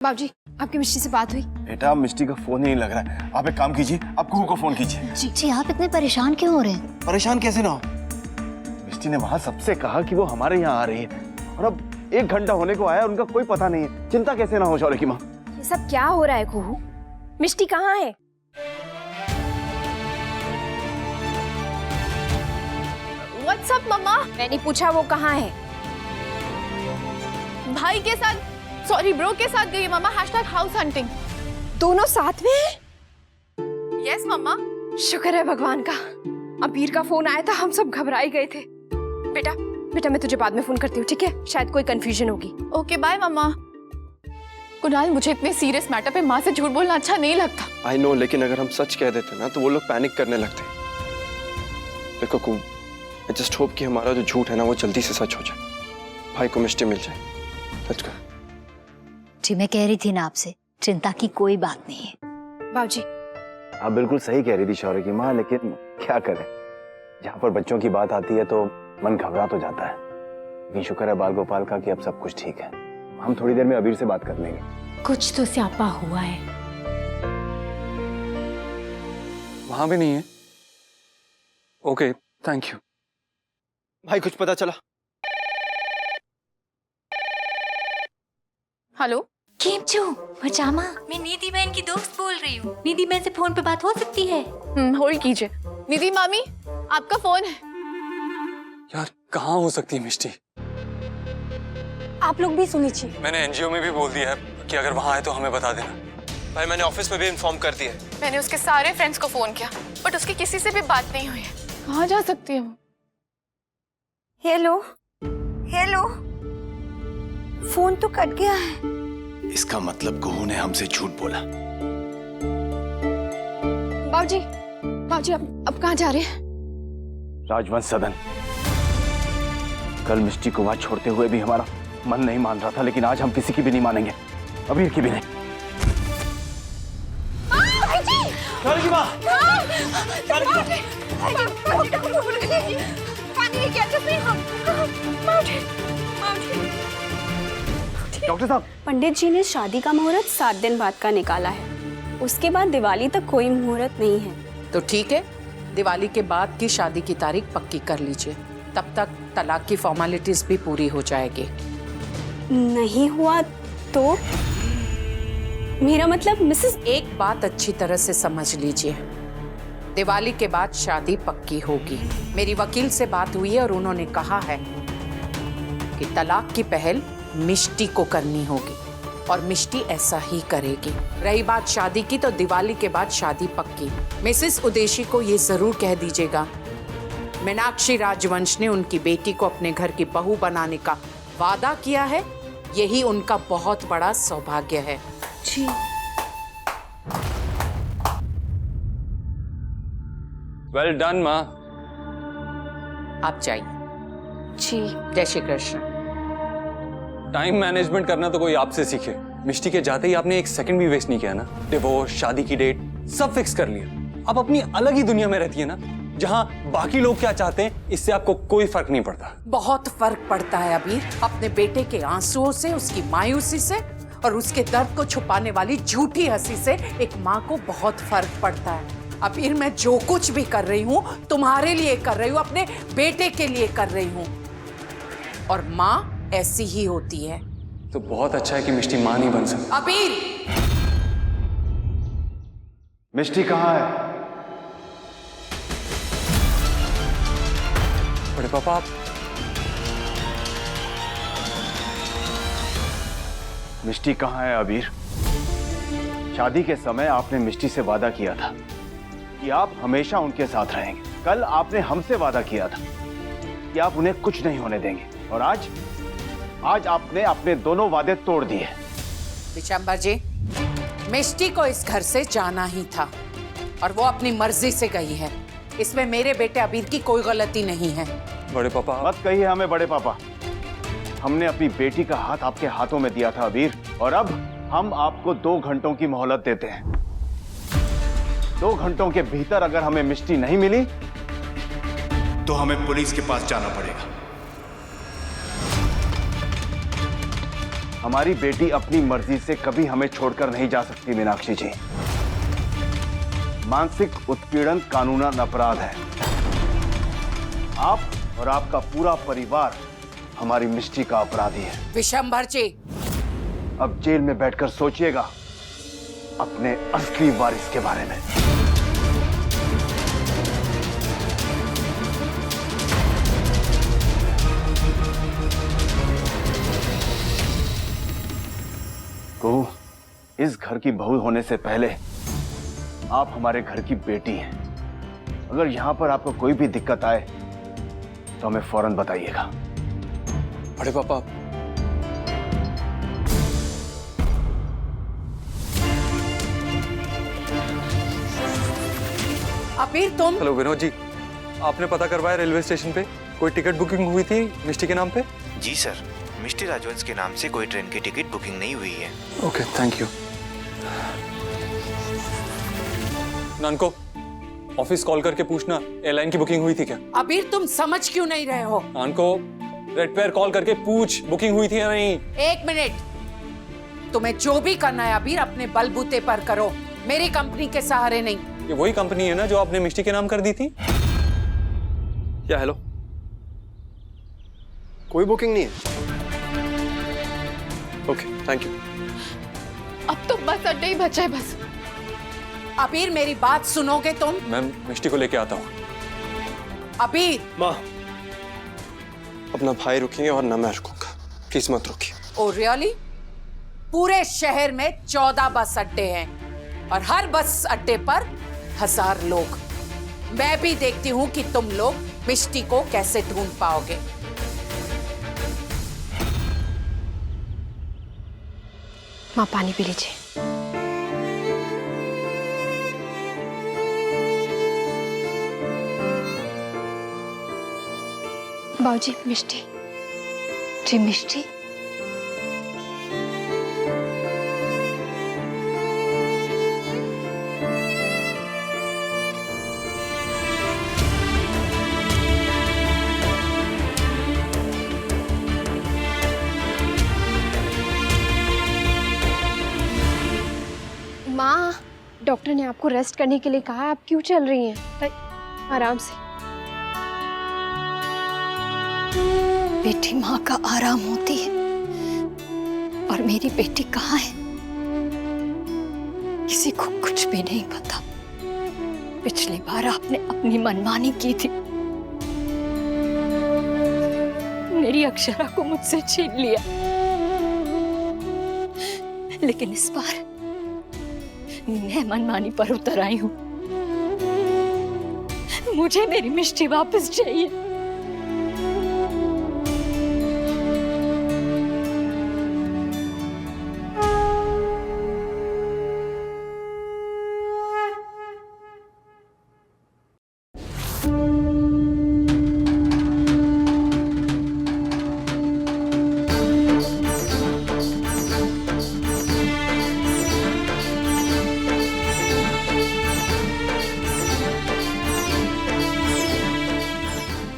बाबूजी, आपकी मिष्टी से बात हुई? बेटा, मिष्टी का फोन ही नहीं लग रहा है। आप एक काम कीजिए, आप कुहू को फोन कीजिए। जी आप इतने परेशान क्यों हो रहे हैं? परेशान कैसे ना हो? मिष्टी ने वहां सबसे कहा कि वो हमारे यहाँ आ रही है और अब 1 घंटा होने को आया, उनका कोई पता नहीं है। चिंता कैसे ना हो शौर्य की माँ। ये सब क्या हो रहा है कुहू? मिष्टी कहाँ है? What's up, मम्मा? मैंने पूछा वो कहाँ है? भाई के साथ, सॉरी ब्रो के साथ गई है मम्मा। #House hunting. दोनों साथ में हैं? यस मम्मा। शुक्र है भगवान का। अबीर का फोन आया था, हम सब घबराए गए थे। बेटा बेटा, मैं तुझे बाद में फोन करती हूँ, ठीक है? शायद कोई कंफ्यूजन होगी। ओके बाय मम्मा। कुणाल, मुझे इतने सीरियस मैटर पे माँ से झूठ बोलना अच्छा नहीं लगता। आई नो, लेकिन अगर हम सच कह देते ना तो वो लोग पैनिक करने लगते। देखो कुम, आई जस्ट होप कि हमारा जो झूठ है ना वो जल्दी से सच हो जाए, भाई को मिष्टी मिल जाए। Let's go. जी मैं कह रही थी ना आपसे, चिंता की कोई बात नहीं है। बाबूजी, आप बिल्कुल सही कह रही थी शौर्य की माँ, लेकिन क्या करें, जहाँ पर बच्चों की बात आती है तो मन घबरा तो जाता है। लेकिन शुक्र है बाल गोपाल का कि अब सब कुछ ठीक है। हम थोड़ी देर में अबीर से बात कर लेंगे। कुछ तो स्यापा हुआ है। वहां भी नहीं है। Okay, thank you. भाई कुछ पता चला? हेलो केम छो मचामा, मैं निधि बहन की दोस्त बोल रही हूँ। निधि बहन से फोन पे बात हो सकती है? होल्ड कीजिए। निधि मामी, आपका फोन है। यार कहाँ हो सकती है मिष्टी? आप लोग भी सुन लीजिए। मैंने एनजीओ में भी बोल दिया है कि अगर वहां आए तो हमें बता देना। भाई मैंने ऑफिस में भी इन्फॉर्म कर दिया है। मैंने उसके सारे फ्रेंड्स को फोन किया, बट उसकी किसी से भी बात नहीं हुई है। कहाँ जा सकती है वो? हेलो हेलो, फोन तो कट गया है। इसका मतलब कुहू ने हमसे झूठ बोला। बाबूजी बाबूजी, अब कहाँ जा रहे हैं? राजवंश सदन। कल मिष्टी को वहां छोड़ते हुए भी हमारा मन नहीं मान रहा था, लेकिन आज हम किसी की भी नहीं मानेंगे, अबीर की भी नहीं। शौर्य की माँ, डॉक्टर साहब, पंडित जी ने शादी का मुहूर्त 7 दिन बाद का निकाला है। उसके बाद दिवाली तक कोई मुहूर्त नहीं है। तो ठीक है, दिवाली के बाद की शादी की तारीख पक्की कर लीजिए। तब तक तलाक की फॉर्मेलिटीज भी पूरी हो जाएगी। नहीं हुआ तो? मेरा मतलब मिसेस, एक बात अच्छी तरह से समझ लीजिए, दिवाली के बाद शादी पक्की होगी। मेरी वकील से बात हुई है और उन्होंने कहा है कि तलाक की पहल मिष्टी को करनी होगी और मिष्टी ऐसा ही करेगी। रही बात शादी की, तो दिवाली के बाद शादी पक्की। मिसेस उदेशी को ये जरूर कह दीजिएगा, मीनाक्षी राजवंश ने उनकी बेटी को अपने घर की बहू बनाने का वादा किया है। यही उनका बहुत बड़ा सौभाग्य है। जी वेल डन माँ। आप जाइए। जी जय श्री कृष्ण। टाइम मैनेजमेंट करना तो कोई आपसे सीखे। मिष्टी के जाते ही आपने 1 सेकंड भी वेस्ट नहीं किया ना। डिवोर्स, शादी की डेट सब फिक्स कर लिया। आप अपनी अलग ही दुनिया में रहती है ना, जहां बाकी लोग क्या चाहते हैं इससे आपको कोई फर्क नहीं पड़ता। बहुत फर्क पड़ता है अबीर, अपने बेटे के आंसुओं से, उसकी मायूसी से और उसके दर्द को छुपाने वाली झूठी हंसी से एक माँ को बहुत फर्क पड़ता है। अबीर, मैं जो कुछ भी कर रही हूँ तुम्हारे लिए कर रही हूँ, अपने बेटे के लिए कर रही हूँ। और माँ ऐसी ही होती है। तो बहुत अच्छा है कि मिष्टी माँ नहीं बन सकती। अबीर, मिष्टी कहाँ है? बड़े पापा, आप मिष्टी कहाँ है अबीर? शादी के समय आपने मिष्टी से वादा किया था कि आप हमेशा उनके साथ रहेंगे। कल आपने हमसे वादा किया था कि आप उन्हें कुछ नहीं होने देंगे, और आज आपने अपने दोनों वादे तोड़ दिए। विशंबर जी, मिष्टी को इस घर से जाना ही था और वो अपनी मर्जी से गई है। इसमें मेरे बेटे अबीर की कोई गलती नहीं है। बड़े पापा, मत कहिए हमें बड़े पापा। हमने अपनी बेटी का हाथ आपके हाथों में दिया था अबीर, और अब हम आपको 2 घंटों की मोहलत देते हैं। 2 घंटों के भीतर अगर हमें मिष्टी नहीं मिली तो हमें पुलिस के पास जाना पड़ेगा। हमारी बेटी अपनी मर्जी से कभी हमें छोड़कर नहीं जा सकती मीनाक्षी जी। मानसिक उत्पीड़न कानूनन अपराध है। आप और आपका पूरा परिवार हमारी मिष्टी का अपराधी है। विशंभर जी, अब जेल में बैठकर सोचिएगा अपने असली वारिस के बारे में। को इस घर की बहू होने से पहले आप हमारे घर की बेटी हैं। अगर यहां पर आपको कोई भी दिक्कत आए तो हमें फौरन बताइएगा। बड़े पापा, अबीर तुम। हेलो विनोद जी, आपने पता करवाया रेलवे स्टेशन पे कोई टिकट बुकिंग हुई थी मिष्टी के नाम पे? जी सर, मिष्टी राजवंश के नाम से कोई ट्रेन की टिकट बुकिंग नहीं हुई है। Okay, thank you. नानको, ऑफिस कॉल करके पूछना एयरलाइन की बुकिंग हुई थी क्या? अबीर तुम समझ क्यों नहीं रहे हो? नानको, रेड पेयर कॉल करके पूछ बुकिंग हुई थी या नहीं। 1 मिनट, तुम्हें जो भी करना है अबीर अपने बलबूते पर करो, मेरी कंपनी के सहारे नहीं। ये वही कंपनी है ना जो आपने मिष्टी के नाम कर दी थी? क्या हेलो, कोई बुकिंग नहीं है? Okay, thank you. अब तो बस अड्डे ही बचा है बस। अबीर मेरी बात सुनोगे तुम? मैम, मिष्टी को लेके आता हूँ। अबीर। माँ, अपना भाई रुकेंगे और ना मैं रुकूंगा, प्लीज मत रुकिए। Oh really? पूरे शहर में 14 बस अड्डे हैं और हर बस अड्डे पर 1000 लोग। मैं भी देखती हूँ कि तुम लोग मिष्टी को कैसे ढूंढ पाओगे। माँ, पानी पी लीजिए। बाबूजी, मिष्टी। जी मिष्टी, माँ, डॉक्टर ने आपको रेस्ट करने के लिए कहा है। आप क्यों चल रही हैं? आराम से। बेटी माँ का आराम होती है और मेरी बेटी कहाँ है किसी को कुछ भी नहीं पता। पिछली बार आपने अपनी मनमानी की थी, मेरी अक्षरा को मुझसे छीन लिया, लेकिन इस बार मैं मनमानी पर उतर आई हूं। मुझे मेरी मिष्टी वापस चाहिए।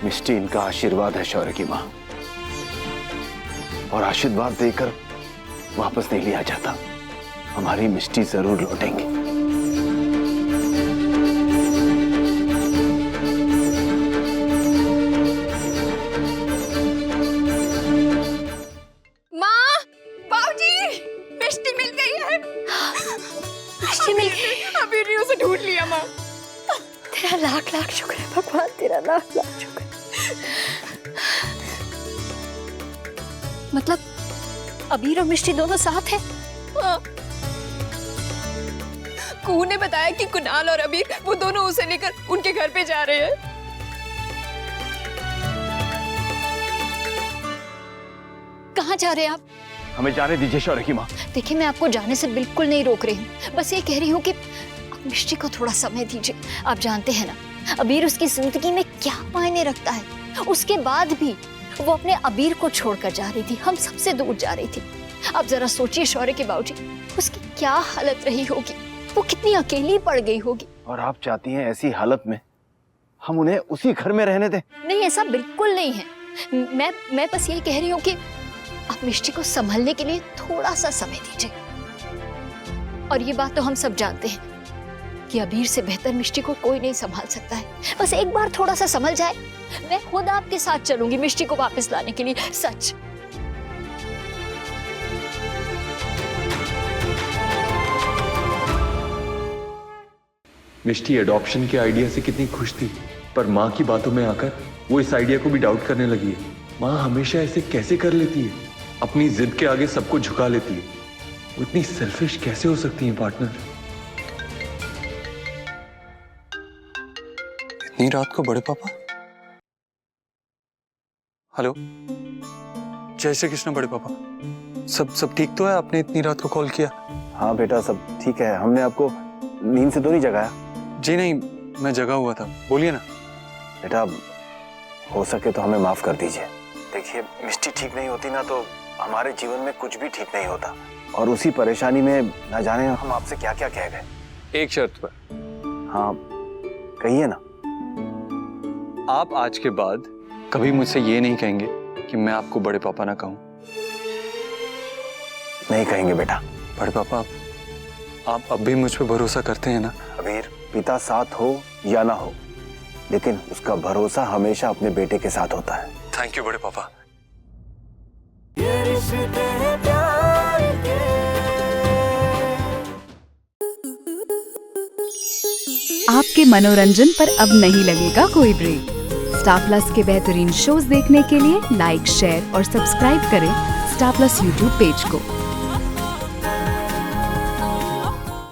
मिष्टी इनका आशीर्वाद है शौर्य की माँ, और आशीर्वाद देकर वापस नहीं लिया जाता। हमारी मिष्टी जरूर लौटेंगे। माँ, बाबूजी, मिष्टी मिल गई है। मिष्टी मिल गई। अभी रियो से ढूंढ लिया माँ। तेरा लाख लाख शुक्र है भगवान, तेरा लाख लाख शुक्र। मतलब अबीर और मिष्टी दोनों साथ हैं? हाँ। कू ने बताया कि कुणाल और अबीर वो दोनों उसे लेकर उनके घर पे जा रहे हैं। कहाँ जा रहे हैं आप? हमें जाने दीजिए शौर्य की माँ। देखिए, मैं आपको जाने से बिल्कुल नहीं रोक रही हूँ, बस ये कह रही हूँ कि आप मिष्टी को थोड़ा समय दीजिए। आप जानते हैं ना, अबीर उसकी जिंदगी में क्या मायने रखता है। उसके बाद भी वो अपने अबीर को छोड़कर जा रही थी, हम सबसे दूर जा रही थी। आप जरा सोचिए शौर्य के बाबूजी, उसकी क्या हालत रही होगी, वो कितनी अकेली पड़ गई होगी। और आप चाहती हैं ऐसी हालत में हम उन्हें उसी घर में रहने दें? नहीं, ऐसा बिल्कुल नहीं है। मैं बस ये कह रही हूँ कि आप मिष्टी को संभलने के लिए थोड़ा सा समय दीजिए। और ये बात तो हम सब जानते हैं कि अबीर से बेहतर मिष्टी को कोई नहीं संभाल सकता है। बस एक बार थोड़ा सा संभल जाए, मैं खुद आपके साथ चलूंगी मिष्टी को वापस लाने के लिए, सच। मिष्टी एडॉप्शन के आइडिया से कितनी खुश थी, पर माँ की बातों में आकर वो इस आइडिया को भी डाउट करने लगी है। माँ हमेशा ऐसे कैसे कर लेती है, अपनी जिद के आगे सबको झुका लेती है। वो इतनी सेल्फिश कैसे हो सकती है पार्टनर? इतनी रात को बड़े पापा? हेलो, जय श्री कृष्ण बड़े पापा। सब ठीक तो है? आपने इतनी रात को कॉल किया? हाँ बेटा, सब ठीक है। हमने आपको नींद से तो नहीं जगाया? जी नहीं, मैं जगा हुआ था। बोलिए ना। बेटा, हो सके तो हमें माफ कर दीजिए। देखिए, मिष्टी ठीक नहीं होती ना तो हमारे जीवन में कुछ भी ठीक नहीं होता, और उसी परेशानी में ना जाने हम आपसे क्या क्या कह गए। एक शर्त पर। हाँ, कहिए ना। आप आज के बाद कभी मुझसे ये नहीं कहेंगे कि मैं आपको बड़े पापा ना कहूं। नहीं कहेंगे बेटा। बड़े पापा, आप अब भी मुझ पे भरोसा करते हैं ना? अबीर, पिता साथ हो या ना हो, लेकिन उसका भरोसा हमेशा अपने बेटे के साथ होता है। थैंक यू बड़े पापा। आपके मनोरंजन पर अब नहीं लगेगा कोई ब्रेक। स्टार प्लस के बेहतरीन शोज देखने के लिए लाइक, शेयर और सब्सक्राइब करें स्टार प्लस यूट्यूब पेज को।